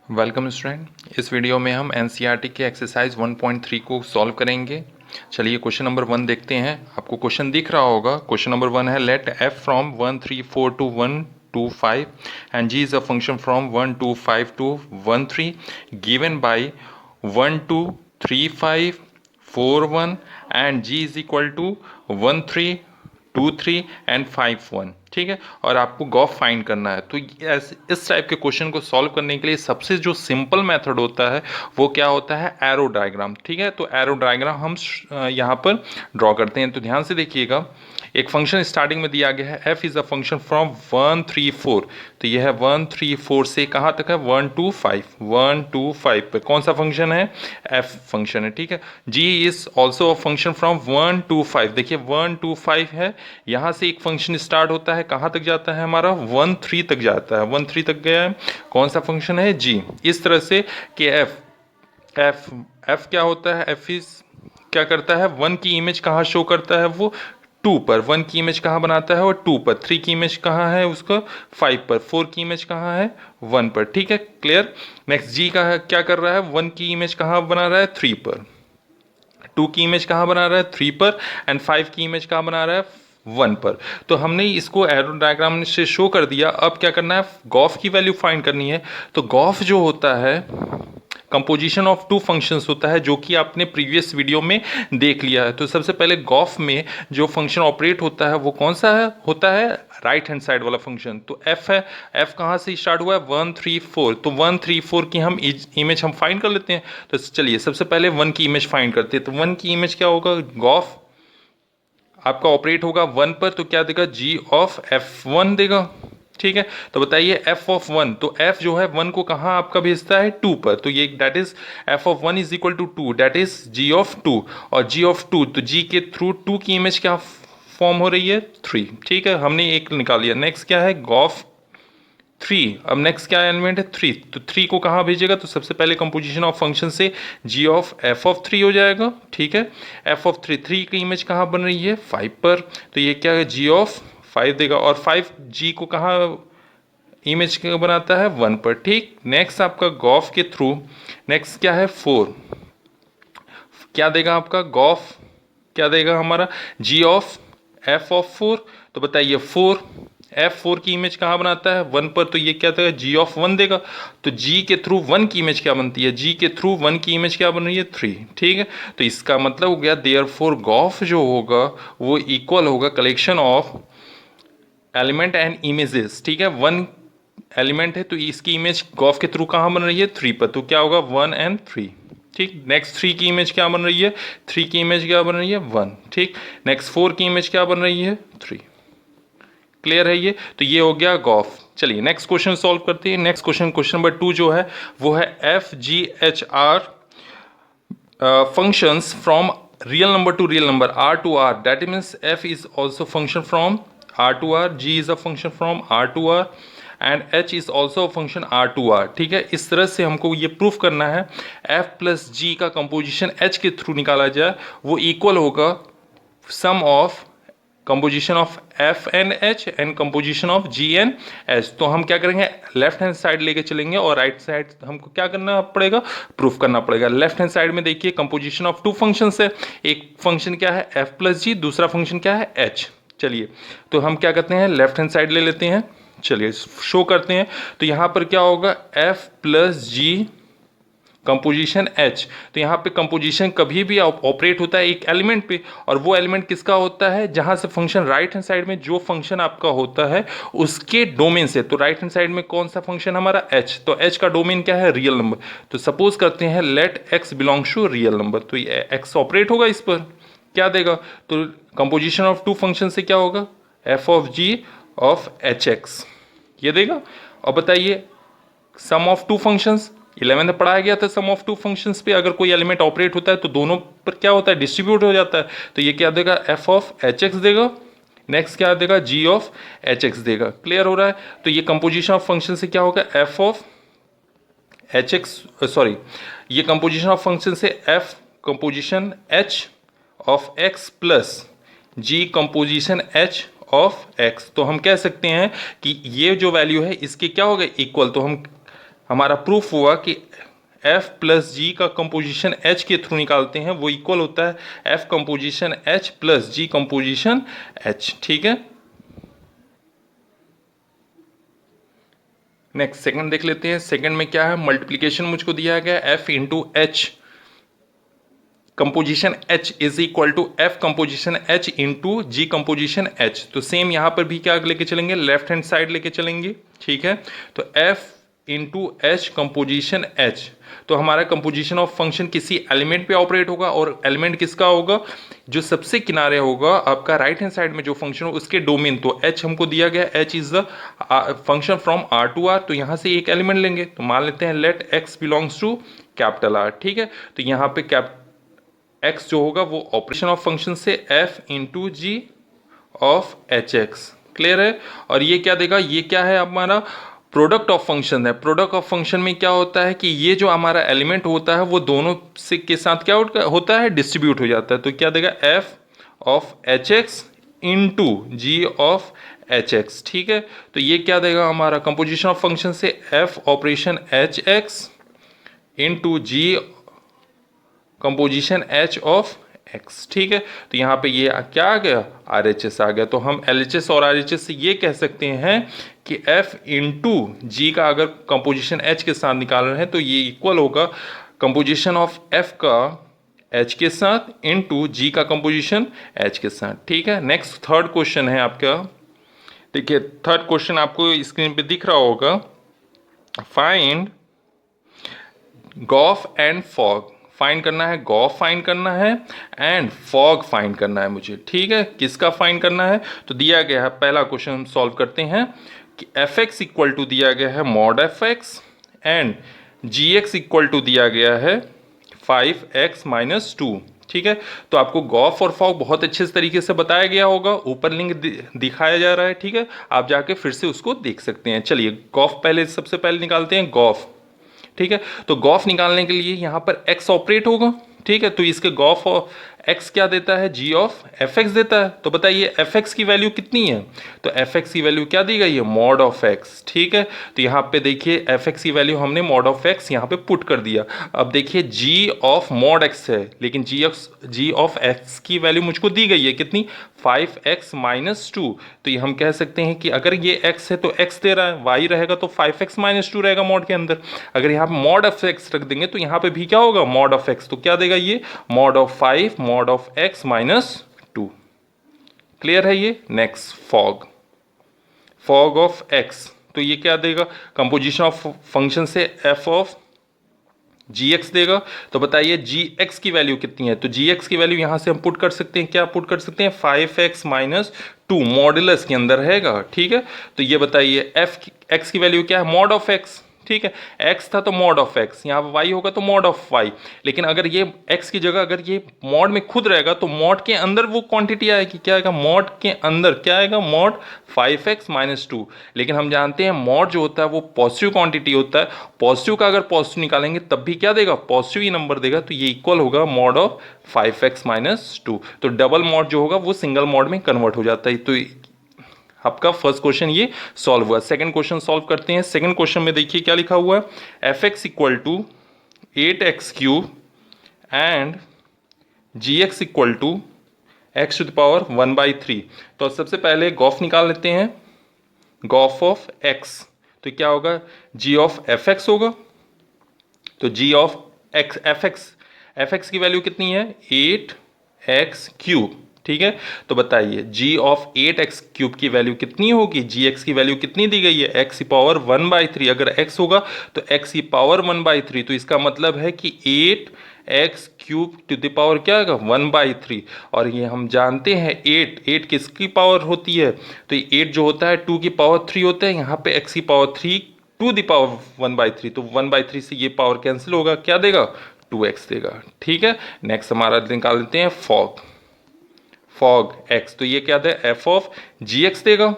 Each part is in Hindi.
Welcome student. इस वीडियो में हम एनसीईआरटी के एक्सरसाइज 1.3 को सॉल्व करेंगे। चलिए क्वेश्चन नंबर 1 देखते हैं। आपको क्वेश्चन दिख रहा होगा। क्वेश्चन नंबर 1 है let f from 1 3 4 to 1 2 5 and g is a function from 1 2 5 to 1 3 given by 1 2 3 5 4 1 and g is equal to 1 3 2 3 and 5 1। ठीक है, और आपको गॉफ फाइंड करना है। तो इस टाइप के क्वेश्चन को सॉल्व करने के लिए सबसे जो सिंपल मेथड होता है वो क्या होता है, एरो डायग्राम। ठीक है, तो एरो डायग्राम हम यहाँ पर ड्रॉ करते हैं। तो ध्यान से देखिएगा, एक फंक्शन स्टार्टिंग में दिया गया है f is a function from 1 3 4। तो यह है 1 3 4 से कहाँ तक है 1 2 5। 1 2 5 पे कौन सा फंक्शन है, f फंक्शन है। ठीक है, g is also a function from 1 2 5। देखिए 1 2 5 है, यहाँ से एक फंक्शन स्टार्ट होता है, कहाँ तक जाता है हमारा 1 3 तक जाता है। 1 3 तक गया है, कौन सा फंक्शन है, g। इस तरह से कि f क्या होता है, f इज क्या करता है, 1 की इमेज कहाँ शो करता है, वो 2 पर। 1 की इमेज कहाँ बनाता है, वो 2 पर। 3 की इमेज कहाँ है उसका, 5 पर। 4 की इमेज कहाँ है, 1 पर। ठीक है, क्लियर। नेक्स्ट जी का है, क्या कर रहा है, 1 की इमेज कहाँ बना रहा है, 3 पर। 2 की इमेज कहाँ बना रहा है, 3 पर। एंड 5 की इमेज कहाँ बना रहा है, 1 पर। तो हमने इसको एरो डायग्राम से शो कर दिया। अब क्या करना है, गॉफ की वैल्यू फाइंड करनी है। तो गॉफ जो होता है कंपोजिशन ऑफ टू फंक्शंस होता है, जो कि आपने प्रीवियस वीडियो में देख लिया है। तो सबसे पहले गॉफ में जो फंक्शन ऑपरेट होता है वो कौन सा है, होता है राइट हैंड साइड वाला फंक्शन। तो f है, f कहाँ से स्टार्ट हुआ है, 1 3 4। तो 1 3 4 की हम इमेज हम फाइंड कर लेते हैं। तो चलिए सबसे पहले 1 की इमेज फाइंड करते हैं। तो 1 की इमेज क्या होगा, गॉफ आपका ऑपरेट होगा 1 पर, तो क्या देगा, g ऑफ f1 देगा। ठीक है, तो बताइए f ऑफ 1, तो f जो है 1 को कहाँ आपका भेजता है, 2 पर। तो ये that is f of 1 is equal to 2, that is g of 2। और g ऑफ 2, तो g के थ्रू 2 की इमेज क्या फॉर्म हो रही है, 3। ठीक है, हमने एक निकाल लिया। नेक्स्ट क्या है, गॉफ 3। अब नेक्स्ट क्या एलिमेंट है, 3। तो 3 को कहाँ भेजेगा, तो सबसे पहले कंपोजिशन ऑफ फंक्शन से g ऑफ f ऑफ 3 हो जाएगा। ठीक है, f ऑफ 3, 3 की इमेज कहाँ बन रही है, 5 पर। तो ये क्या है, g ऑफ 5 देगा। और 5 g को कहाँ इमेज बनाता है, 1 पर। ठीक, नेक्स्ट आपका गॉफ के थ्रू नेक्स्ट क्या है, 4। क्या देगा आपका गॉफ, क्या देगा हमारा, g ऑफ f ऑफ 4। तो बताइए 4, f4 की इमेज कहाँ बनाता है, 1 पर। तो ये क्या देगा, g ऑफ 1 देगा। तो g के थ्रू 1 की इमेज क्या बनती है, g के थ्रू 1 की इमेज क्या बन रही है, 3। ठीक है, तो इसका मतलब हो गया देयरफॉर गॉफ जो होगा वो इक्वल होगा collection of element and images. ठीक है, 1 एलिमेंट है तो इसकी इमेज गॉफ के थ्रू कहाँ बन रही है, 3 पर। तो क्या होगा, 1 एंड 3। ठीक, नेक्स्ट 3 की इमेज क्या बन रही है, 3 की इमेज क्या बन रही है, 1। ठीक, नेक्स्ट 4 की इमेज क्या बन रही है, 3। क्लियर है ये, तो ये हो गया गॉफ। चलिए नेक्स्ट क्वेश्चन सॉल्व करते हैं। नेक्स्ट क्वेश्चन, क्वेश्चन नंबर 2 जो है वो है F G H R functions from real number to real number r to r, that means f is also function from r to r, g is a function from r to r and h is also a function r to r। ठीक है, इस तरह से हमको ये प्रूफ करना है f प्लस g का कंपोजिशन h के थ्रू निकाला जाए वो इक्वल होगा sum of composition of F and H and composition of G and H. तो हम क्या करेंगे, लेफ्ट हैंड साइड लेके चलेंगे और राइट साइड हमको क्या करना पड़ेगा, प्रूफ करना पड़ेगा। लेफ्ट हैंड साइड में देखिए कंपोजिशन ऑफ टू फंक्शंस है, एक फंक्शन क्या है एफ प्लस जी, दूसरा फंक्शन क्या है एच। चलिए तो हम क्या करते हैं, लेफ्ट हैंड साइड ले लेते हैं। चलिए शो करते हैं। तो यहाँ पर क्या होगा, एफ प्लस जी कंपोजिशन H। तो यहाँ पे कंपोजिशन कभी भी ऑपरेट होता है एक एलिमेंट पे, और वो एलिमेंट किसका होता है, जहाँ से फंक्शन राइट हैंड साइड में जो फंक्शन आपका होता है उसके डोमेन से। तो राइट हैंड साइड में कौन सा फंक्शन हमारा H, तो H का डोमेन क्या है, रियल नंबर। तो सपोज करते हैं let x belongs to real number, तो ये x ऑपरेट होगा इस पर, क्या देगा, तो कंपोजिशन ऑफ टू फंक्शन से क्या होगा, f of g of hx ये देगा। और बताइए सम ऑफ टू फंक्शंस 11 में पढ़ाया गया था, सम ऑफ टू फंक्शंस पे अगर कोई एलिमेंट ऑपरेट होता है तो दोनों पर क्या होता है, डिस्ट्रीब्यूट हो जाता है। तो ये क्या देगा, f ऑफ एच एक्स देगा। नेक्स्ट क्या देगा, g ऑफ एच एक्स देगा। क्लियर हो रहा है, तो ये कंपोजिशन ऑफ फंक्शन से क्या होगा, f of H x, sorry ये कंपोजिशन ऑफ फंक्शन से f composition h of x plus g composition h of x। तो हम कह सकते हैं कि ये जो वैल्यू है इसके क्या होगा, इक्वल। तो हम हमारा प्रूफ हुआ कि F प्लस जी का कंपोजिशन H के थ्रू निकालते हैं वो इक्वल होता है F कंपोजिशन H प्लस जी कंपोजिशन H। ठीक है, नेक्स्ट सेकंड देख लेते हैं। सेकंड में क्या है, मल्टीप्लीकेशन मुझको दिया गया F into H composition H is equal to F composition H into G composition H। तो सेम यहां पर भी क्या लेके चलेंगे, लेफ्ट हैंड साइड लेके चलेंगे। ठीक है, तो F into H composition H, तो हमारा कंपोजिशन ऑफ फंक्शन किसी एलिमेंट पे ऑपरेट होगा और एलिमेंट किसका होगा, जो सबसे किनारे होगा आपका राइट हैंड साइड में जो फंक्शन हो उसके डोमेन। तो H हमको दिया गया, H is the function from R to R, तो यहां से एक एलिमेंट लेंगे। तो मान लेते हैं let X belongs to capital R। ठीक है, तो यहाँ पे X जो होगा वो ऑपरेशन ऑफ फंक्शन से F into G of H X. Clear है, और ये क्या देगा, ये क्या है हमारा प्रोडक्ट ऑफ फंक्शन है। प्रोडक्ट ऑफ फंक्शन में क्या होता है कि ये जो हमारा एलिमेंट होता है वो दोनों से के साथ क्या होता है, डिस्ट्रीब्यूट हो जाता है। तो क्या देगा, F of H X into G of H X. ठीक है, तो ये क्या देगा हमारा कंपोजिशन ऑफ फंक्शन से F operation H X into G composition H of X. ठीक है, तो यहाँ पे ये क्या आ गया, आर एच एस आ गया। तो हम एल एच एस और आर एच एस से ये कह सकते हैं कि एफ इंटू जी का अगर कंपोजिशन एच के साथ निकाल रहे हैं तो ये इक्वल होगा कंपोजिशन ऑफ एफ का एच के साथ इंटू जी का कंपोजिशन एच के साथ। ठीक है, नेक्स्ट थर्ड क्वेश्चन है आपका। देखिए थर्ड क्वेश्चन आपको स्क्रीन पे दिख रहा होगा, find gof and fog. Find करना है, गॉफ फाइंड करना है एंड फॉग फाइंड करना है मुझे। ठीक है, किसका फाइंड करना है, तो दिया गया है पहला क्वेश्चन हम सॉल्व करते हैं कि एफ एक्स इक्वल टू दिया गया है mod F X and G X equal to दिया गया है 5x-2। ठीक है, तो आपको गॉफ और फॉग बहुत अच्छे तरीके से बताया गया होगा, ऊपर लिंक दिखाया जा रहा है। ठीक है, आप जाके फिर से उसको देख सकते हैं। चलिए गॉफ पहले सबसे पहले निकालते हैं, गॉफ। ठीक है, तो गॉफ निकालने के लिए यहां पर x ऑपरेट होगा। ठीक है, तो इसके गॉफ और x क्या देता है, g ऑफ एफ एक्स देता है। तो बताइए एफ एक्स की वैल्यू कितनी है, तो एफ एक्स की वैल्यू क्या दी गई है, मॉड ऑफ x। ठीक है, तो यहाँ पे देखिए एफ एक्स की वैल्यू हमने मॉड ऑफ x यहाँ पे पुट कर दिया। अब देखिए g ऑफ मॉड x है, लेकिन g ऑफ x की वैल्यू मुझको दी गई है कितनी, 5x-2। तो ये हम कह सकते हैं कि अगर ये x है तो x दे रहा है, y रहेगा तो 5x-2 रहेगा मॉड के अंदर। अगर यहाँ पे मॉड ऑफ x रख देंगे तो यहाँ पे भी क्या होगा, मॉड ऑफ x। तो क्या देगा ये, mod of 5 mod of x-2। Clear है ये। Next fog, fog of x, तो ये क्या देगा, कंपोजिशन ऑफ फंक्शन से f ऑफ जी एक्स देगा। तो बताइए जी एक्स की वैल्यू कितनी है, तो जी एक्स की वैल्यू यहां से हम पुट कर सकते हैं, क्या पुट कर सकते हैं, 5x-2 मॉडुलस के अंदर रहेगा। ठीक है, तो ये बताइए एफ एक्स की वैल्यू क्या है, मॉड ऑफ एक्स। ठीक है, x था तो मॉड ऑफ x, यहाँ y होगा तो मॉड ऑफ y। लेकिन अगर ये x की जगह अगर ये मॉड में खुद रहेगा तो मॉड के अंदर वो क्वांटिटी आएगी, क्या आएगा, मॉड के अंदर क्या आएगा, मॉड 5x-2। लेकिन हम जानते हैं मॉड जो होता है वो पॉजिटिव क्वांटिटी होता है, पॉजिटिव का अगर पॉजिटिव निकालेंगे तब भी क्या देगा, पॉजिटिव ही नंबर देगा। तो ये इक्वल होगा मॉड ऑफ 5x-2। तो डबल मॉड जो होगा वो सिंगल मॉड में कन्वर्ट हो जाता है। तो आपका फर्स्ट क्वेश्चन ये सॉल्व हुआ। सेकंड क्वेश्चन सॉल्व करते हैं। सेकंड क्वेश्चन में देखिए क्या लिखा हुआ है, F X equal to 8x³ and G X equal to x⁻⁴। तो सबसे पहले गॉफ निकाल लेते हैं, गॉफ ऑफ x। तो क्या होगा, g ऑफ एफ एक्स होगा। तो g of x F x की वैल्यू कितनी है, 8x³। ठीक है, तो बताइए g ऑफ 8x³ की वैल्यू कितनी होगी, gx की वैल्यू कितनी दी गई है, x⁻⁴। अगर x होगा तो x⁻⁴। तो इसका मतलब है कि 8x³ टू द पावर क्या आएगा, 1/3। और ये हम जानते हैं 8 किसकी पावर होती है, तो ये 8 जो होता है 2 की पावर 3 होता है, यहाँ पे x⁻3 टू द पावर 1/3। तो 1/3 से ये पावर कैंसिल होगा, क्या देगा, 2x देगा। ठीक है, नेक्स्ट हमारा निकाल लेते हैं फॉग, फॉग x। तो ये क्या दे, f ऑफ जी एक्स देगा।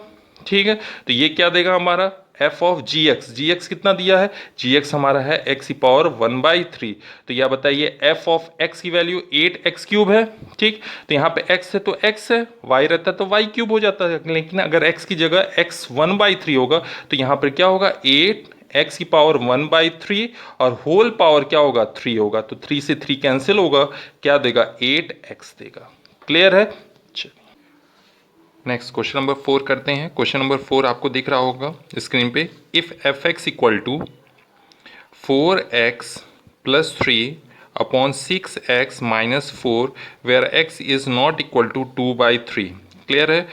ठीक है, तो ये क्या देगा हमारा, f ऑफ जी एक्स कितना दिया है, जी एक्स हमारा है x⁻⁴। तो यह बताइए f ऑफ x की वैल्यू 8x³ है। ठीक, तो यहाँ पे x है तो x है, y रहता तो y³ हो जाता है। लेकिन अगर x की जगह x 1/3 होगा तो यहाँ पर क्या होगा, x की पावर 1/3 और होल पावर क्या होगा 3 होगा, तो 3 से 3 कैंसिल होगा, क्या देगा 8x देगा। क्लियर है। नेक्स्ट क्वेश्चन नंबर 4 करते हैं। क्वेश्चन नंबर 4 आपको दिख रहा होगा स्क्रीन पे। If fx equal to 4x plus 3 upon 6x minus 4 where x is not equal to 2/3। Clear है।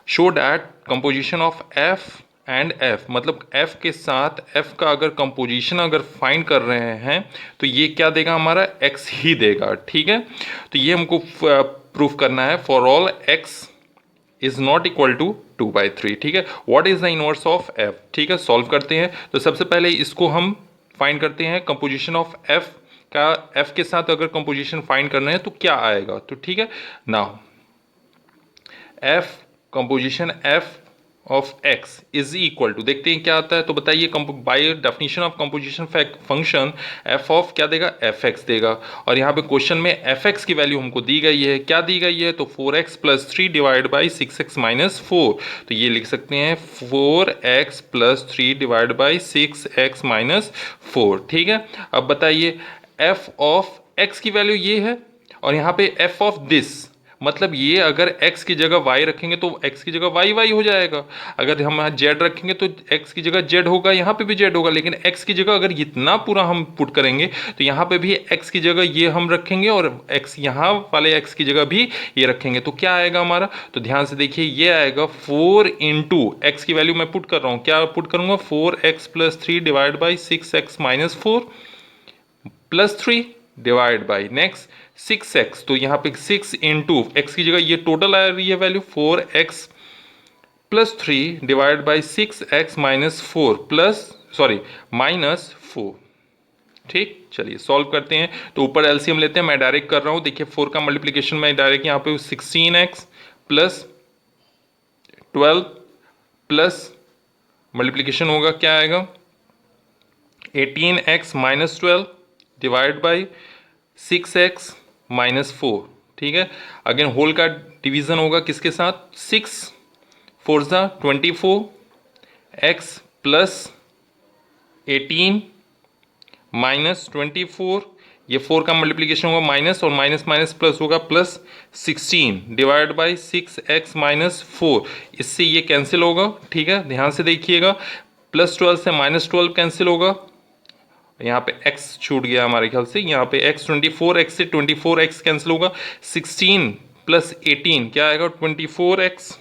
Show that composition of f and f, मतलब f के साथ f का अगर कंपोजिशन अगर फाइंड कर रहे हैं तो ये क्या देगा हमारा x ही देगा। ठीक है, तो ये हमको प्रूफ करना है for all x is not equal to 2/3। ठीक है, what is the inverse of f। ठीक है, सॉल्व करते हैं। तो सबसे पहले इसको हम फाइंड करते हैं कंपोजिशन ऑफ f का। f के साथ अगर कंपोजिशन फाइंड करना है तो क्या आएगा, तो ठीक है। Now f composition f of x is equal to, देखते हैं क्या आता है। तो बताइए by definition of composition function f of क्या देगा fx देगा। और यहाँ पे क्वेश्चन में fx की वैल्यू हमको दी गई है, क्या दी गई है, तो 4x plus 3 divide by 6x minus 4। तो ये लिख सकते हैं 4x plus 3 divide by 6x minus 4। ठीक है, अब बताइए f ऑफ x की वैल्यू ये है और यहाँ पे f ऑफ दिस, मतलब ये अगर x की जगह y रखेंगे तो x की जगह y हो जाएगा। अगर हम z रखेंगे तो x की जगह z होगा, यहाँ पे भी z होगा। लेकिन x की जगह अगर इतना पूरा हम पुट करेंगे तो यहाँ पे भी x की जगह ये हम रखेंगे और x यहाँ वाले x की जगह भी ये रखेंगे, तो क्या आएगा हमारा। तो ध्यान से देखिए, ये आएगा 4 इंटू x की वैल्यू मैं पुट कर रहा हूँ, क्या पुट करूँगा 4x plus 3 divide by 6x minus 4 plus 3 divide by next 6x। तो यहाँ पे 6 इंटू एक्स की जगह ये टोटल आ रही है value 4x plus 3 divide by 6x minus 4 plus sorry minus 4। ठीक, चलिए सॉल्व करते हैं। तो ऊपर एलसीएम लेते हैं, मैं डायरेक्ट कर रहा हूँ। देखिए 4 का मल्टीप्लीकेशन मैं डायरेक्ट यहाँ पे 16x प्लस 12 प्लस मल्टीप्लीकेशन होगा, क्या आएगा 18x minus 12 divide by 6x minus 4। ठीक है, अगेन होल का डिवीजन होगा किसके साथ 6 4 ज़ा 24 x प्लस 18 माइनस 24, ये 4 का मल्टीप्लीकेशन होगा माइनस और माइनस माइनस प्लस होगा plus 16 divide by 6x minus 4। इससे ये कैंसिल होगा। ठीक है, ध्यान से देखिएगा, प्लस 12 से माइनस 12 कैंसिल होगा, यहाँ पे x छूट गया हमारे ख्याल से, यहाँ पे x 24x से 24x कैंसिल होगा, 16 प्लस 18 क्या आएगा 24x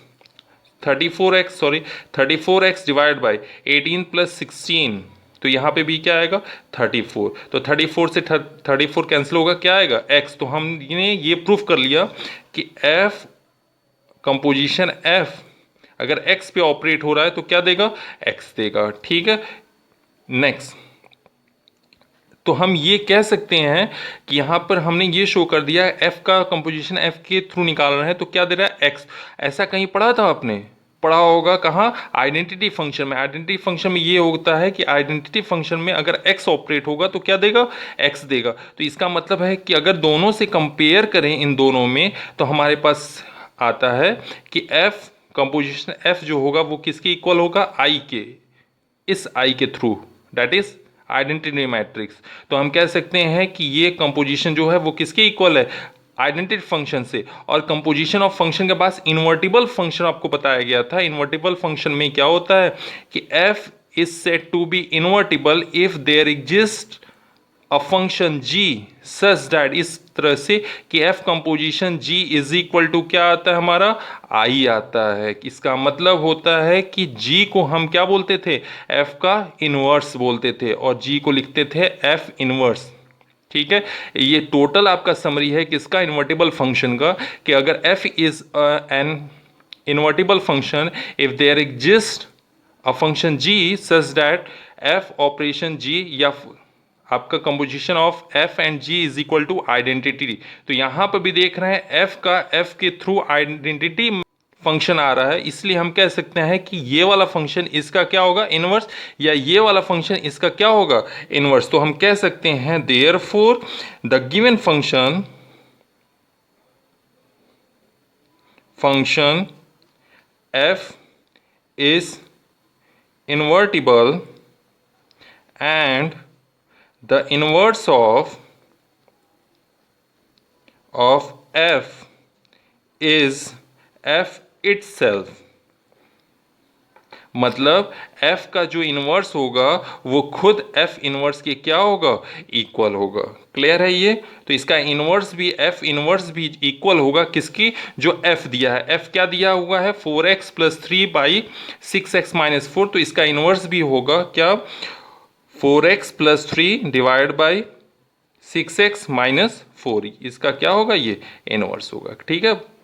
34x sorry 34x divide by 18 plus 16, तो यहाँ पे भी क्या आएगा 34। तो 34 से 34 कैंसिल होगा, क्या आएगा x। तो हमने ये प्रूफ कर लिया कि f कंपोजिशन f अगर x पे ऑपरेट हो रहा है तो क्या देगा x देगा। ठीक है, नेक्स्ट तो हम ये कह सकते हैं कि यहाँ पर हमने ये शो कर दिया f का कंपोजिशन f के थ्रू निकाल रहे हैं, तो क्या दे रहा है x। ऐसा कहीं पढ़ा था आपने, पढ़ा होगा कहाँ आइडेंटिटी फंक्शन में। आइडेंटिटी फंक्शन में ये होता है कि आइडेंटिटी फंक्शन में अगर x ऑपरेट होगा तो क्या देगा x देगा। तो इसका मतलब है कि अगर दोनों से कंपेयर करें इन दोनों में तो हमारे पास आता है कि f कंपोजिशन f जो होगा वो किसके इक्वल होगा i के, इस i के through, that is identity matrix. तो हम कह सकते हैं कि ये कंपोजिशन जो है वो किसके इक्वल है आइडेंटिटी फंक्शन से। और कंपोजिशन ऑफ फंक्शन के पास इन्वर्टिबल फंक्शन आपको बताया गया था। इन्वर्टिबल फंक्शन में क्या होता है कि f is said to be invertible if there exist a function g such that, इस तरह से कि f composition g is equal to क्या आता है हमारा i आता है। इसका मतलब होता है कि g को हम क्या बोलते थे f का इनवर्स बोलते थे और g को लिखते थे f इनवर्स। ठीक है, ये टोटल आपका समरी है किसका इन्वर्टिबल फंक्शन का, कि अगर f is an invertible function if there exist a function g such that f operation g या आपका composition of f and g is equal to identity. तो यहां पर भी देख रहे हैं f का f के थ्रू आइडेंटिटी फंक्शन आ रहा है, इसलिए हम कह सकते हैं कि ये वाला फंक्शन इसका क्या होगा इनवर्स, या ये वाला फंक्शन इसका क्या होगा इनवर्स। तो हम कह सकते हैं therefore the given function f is invertible and the inverse of f is f itself। मतलब f का जो इनवर्स होगा वो खुद f इनवर्स के क्या होगा, इक्वल होगा। क्लियर है ये? तो इसका इनवर्स भी f इनवर्स भी इक्वल होगा किसकी, जो f दिया है। f क्या दिया हुआ है, 4x plus 3 by 6x minus 4। तो इसका इनवर्स भी होगा क्या, 4x plus 3 divide by 6x minus 4। इसका क्या होगा, ये इनवर्स होगा। ठीक है।